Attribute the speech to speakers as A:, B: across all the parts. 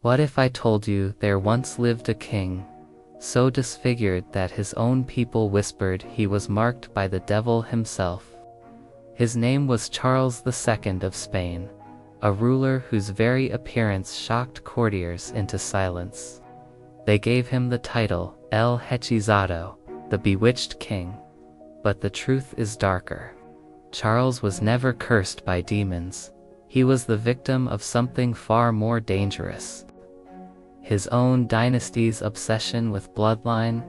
A: What if I told you there once lived a king, so disfigured that his own people whispered he was marked by the devil himself? His name was Charles II of Spain, a ruler whose very appearance shocked courtiers into silence. They gave him the title El Hechizado, the Bewitched King. But the truth is darker. Charles was never cursed by demons. He was the victim of something far more dangerous. His own dynasty's obsession with bloodline.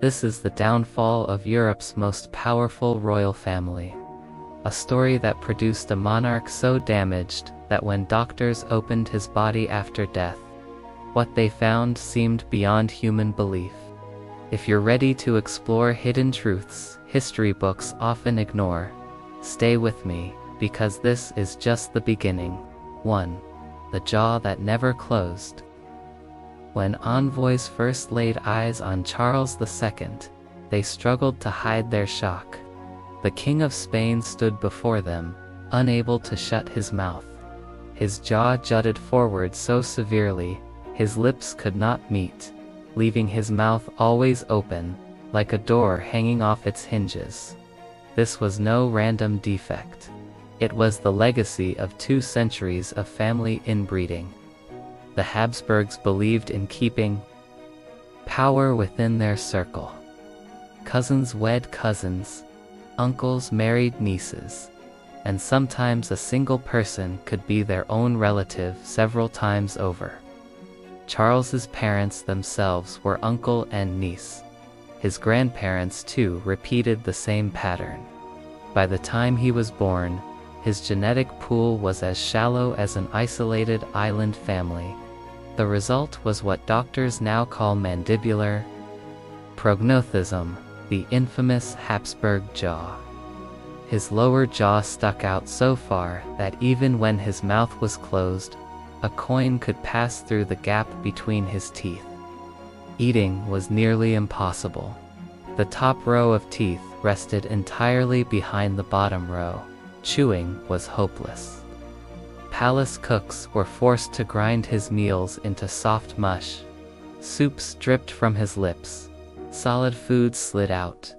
A: This is the downfall of Europe's most powerful royal family. A story that produced a monarch so damaged that when doctors opened his body after death, what they found seemed beyond human belief. If you're ready to explore hidden truths history books often ignore, stay with me, because this is just the beginning. 1. The Jaw That Never Closed. When envoys first laid eyes on Charles II, they struggled to hide their shock. The King of Spain stood before them, unable to shut his mouth. His jaw jutted forward so severely, his lips could not meet, leaving his mouth always open, like a door hanging off its hinges. This was no random defect. It was the legacy of 2 centuries of family inbreeding. The Habsburgs believed in keeping power within their circle. Cousins wed cousins, uncles married nieces, and sometimes a single person could be their own relative several times over. Charles's parents themselves were uncle and niece. His grandparents too repeated the same pattern. By the time he was born, his genetic pool was as shallow as an isolated island family. The result was what doctors now call mandibular prognathism, the infamous Habsburg jaw. His lower jaw stuck out so far that even when his mouth was closed, a coin could pass through the gap between his teeth. Eating was nearly impossible. The top row of teeth rested entirely behind the bottom row. Chewing was hopeless. Palace cooks were forced to grind his meals into soft mush. Soups dripped from his lips. Solid food slid out.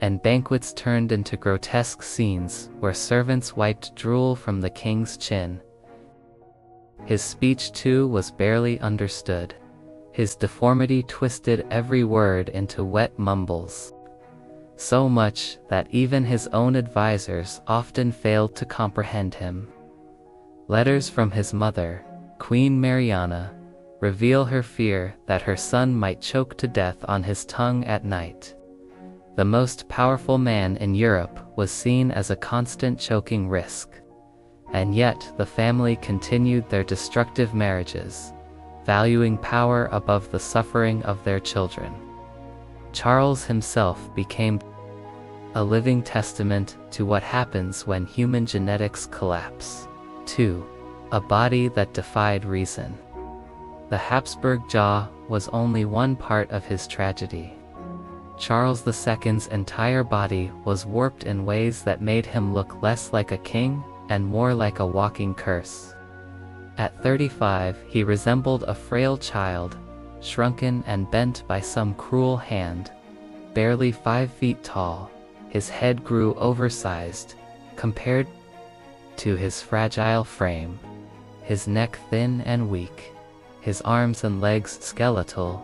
A: And banquets turned into grotesque scenes where servants wiped drool from the king's chin. His speech too was barely understood. His deformity twisted every word into wet mumbles. So much that even his own advisors often failed to comprehend him. Letters from his mother, Queen Mariana, reveal her fear that her son might choke to death on his tongue at night. The most powerful man in Europe was seen as a constant choking risk. And yet the family continued their destructive marriages, valuing power above the suffering of their children. Charles himself became a living testament to what happens when human genetics collapse. 2. A body that defied reason. The Habsburg jaw was only one part of his tragedy. Charles II's entire body was warped in ways that made him look less like a king and more like a walking curse. At 35, he resembled a frail child, shrunken and bent by some cruel hand. Barely 5 feet tall, his head grew oversized, compared to his fragile frame, his neck thin and weak, his arms and legs skeletal,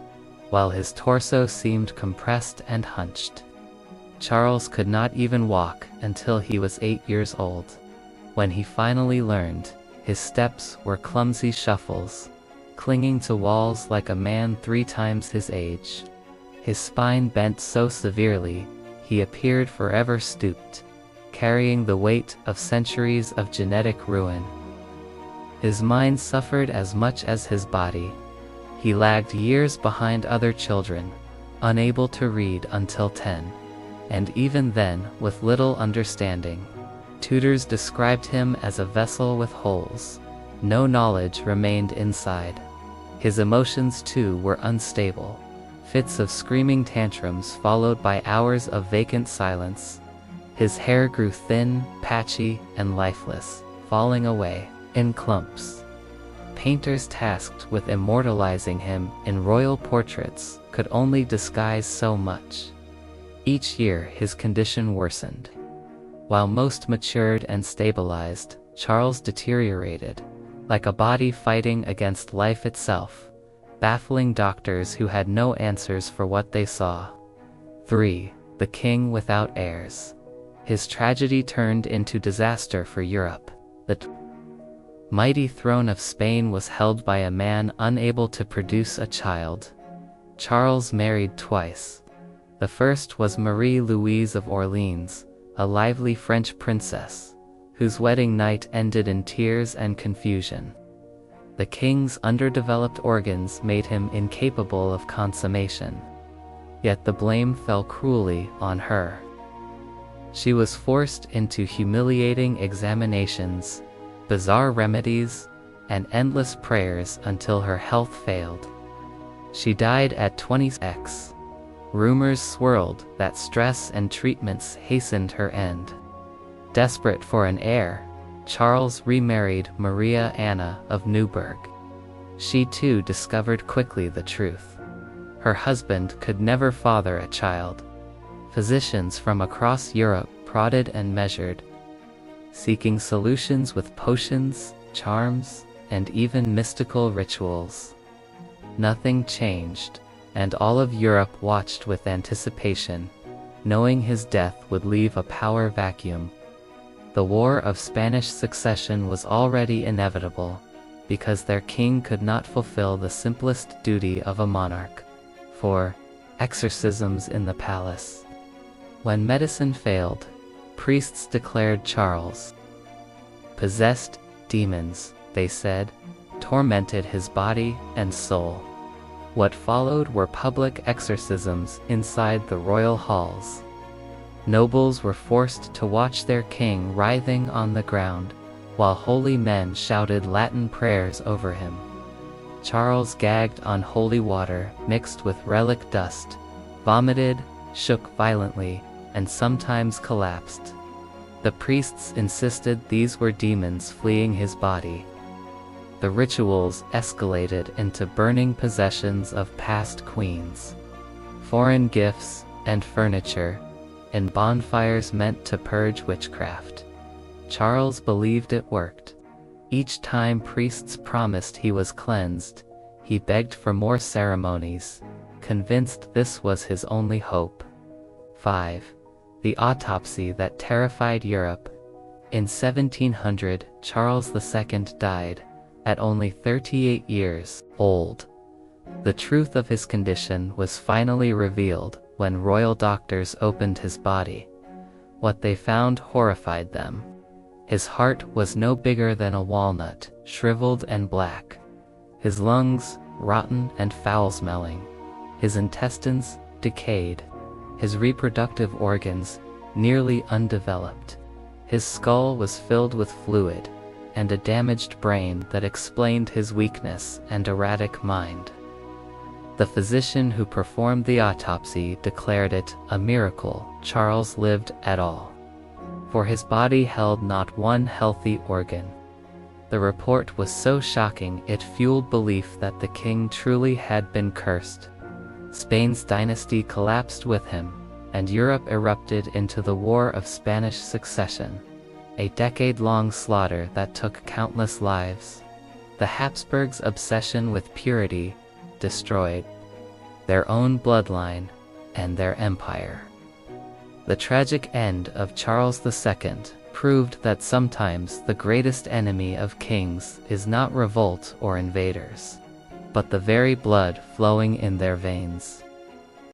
A: while his torso seemed compressed and hunched. Charles could not even walk until he was 8 years old. When he finally learned, his steps were clumsy shuffles, clinging to walls like a man 3 times his age. His spine bent so severely, he appeared forever stooped, carrying the weight of centuries of genetic ruin. His mind suffered as much as his body. He lagged years behind other children, unable to read until 10, and even then with little understanding. Tutors described him as a vessel with holes. No knowledge remained inside. His emotions too were unstable. Fits of screaming tantrums followed by hours of vacant silence. His hair grew thin, patchy, and lifeless, falling away in clumps. painters tasked with immortalizing him in royal portraits could only disguise so much. Each year his condition worsened. While most matured and stabilized, Charles deteriorated, like a body fighting against life itself, baffling doctors who had no answers for what they saw. 3. The King Without Heirs. His tragedy turned into disaster for Europe. The mighty throne of Spain was held by a man unable to produce a child. Charles married twice. The first was Marie-Louise of Orleans, a lively French princess, whose wedding night ended in tears and confusion. The king's underdeveloped organs made him incapable of consummation. Yet the blame fell cruelly on her. She was forced into humiliating examinations, bizarre remedies, and endless prayers until her health failed. She died at 26. Rumors swirled that stress and treatments hastened her end. Desperate for an heir, Charles remarried Maria Anna of Neuburg. She too discovered quickly the truth. Her husband could never father a child. Physicians from across Europe prodded and measured, seeking solutions with potions, charms, and even mystical rituals. Nothing changed, and all of Europe watched with anticipation, knowing his death would leave a power vacuum. The War of Spanish Succession was already inevitable, because their king could not fulfill the simplest duty of a monarch: 4. Exorcisms in the palace. When medicine failed, priests declared Charles possessed. Demons, they said, tormented his body and soul. What followed were public exorcisms inside the royal halls. Nobles were forced to watch their king writhing on the ground, while holy men shouted Latin prayers over him. Charles gagged on holy water mixed with relic dust, vomited, shook violently, and sometimes collapsed. The priests insisted these were demons fleeing his body. The rituals escalated into burning possessions of past queens, foreign gifts, and furniture, and bonfires meant to purge witchcraft. Charles believed it worked. Each time priests promised he was cleansed, he begged for more ceremonies, convinced this was his only hope. 5. The autopsy that terrified Europe. In 1700, Charles II died, at only 38 years old. The truth of his condition was finally revealed when royal doctors opened his body. What they found horrified them. His heart was no bigger than a walnut, shriveled and black. His lungs, rotten and foul-smelling. His intestines, decayed. His reproductive organs, nearly undeveloped. His skull was filled with fluid, and a damaged brain that explained his weakness and erratic mind. The physician who performed the autopsy declared it a miracle Charles lived at all, for his body held not one healthy organ. The report was so shocking it fueled belief that the king truly had been cursed. Spain's dynasty collapsed with him, and Europe erupted into the War of Spanish Succession, a decade-long slaughter that took countless lives. The Habsburgs' obsession with purity destroyed their own bloodline and their empire. The tragic end of Charles II proved that sometimes the greatest enemy of kings is not revolt or invaders, but the very blood flowing in their veins.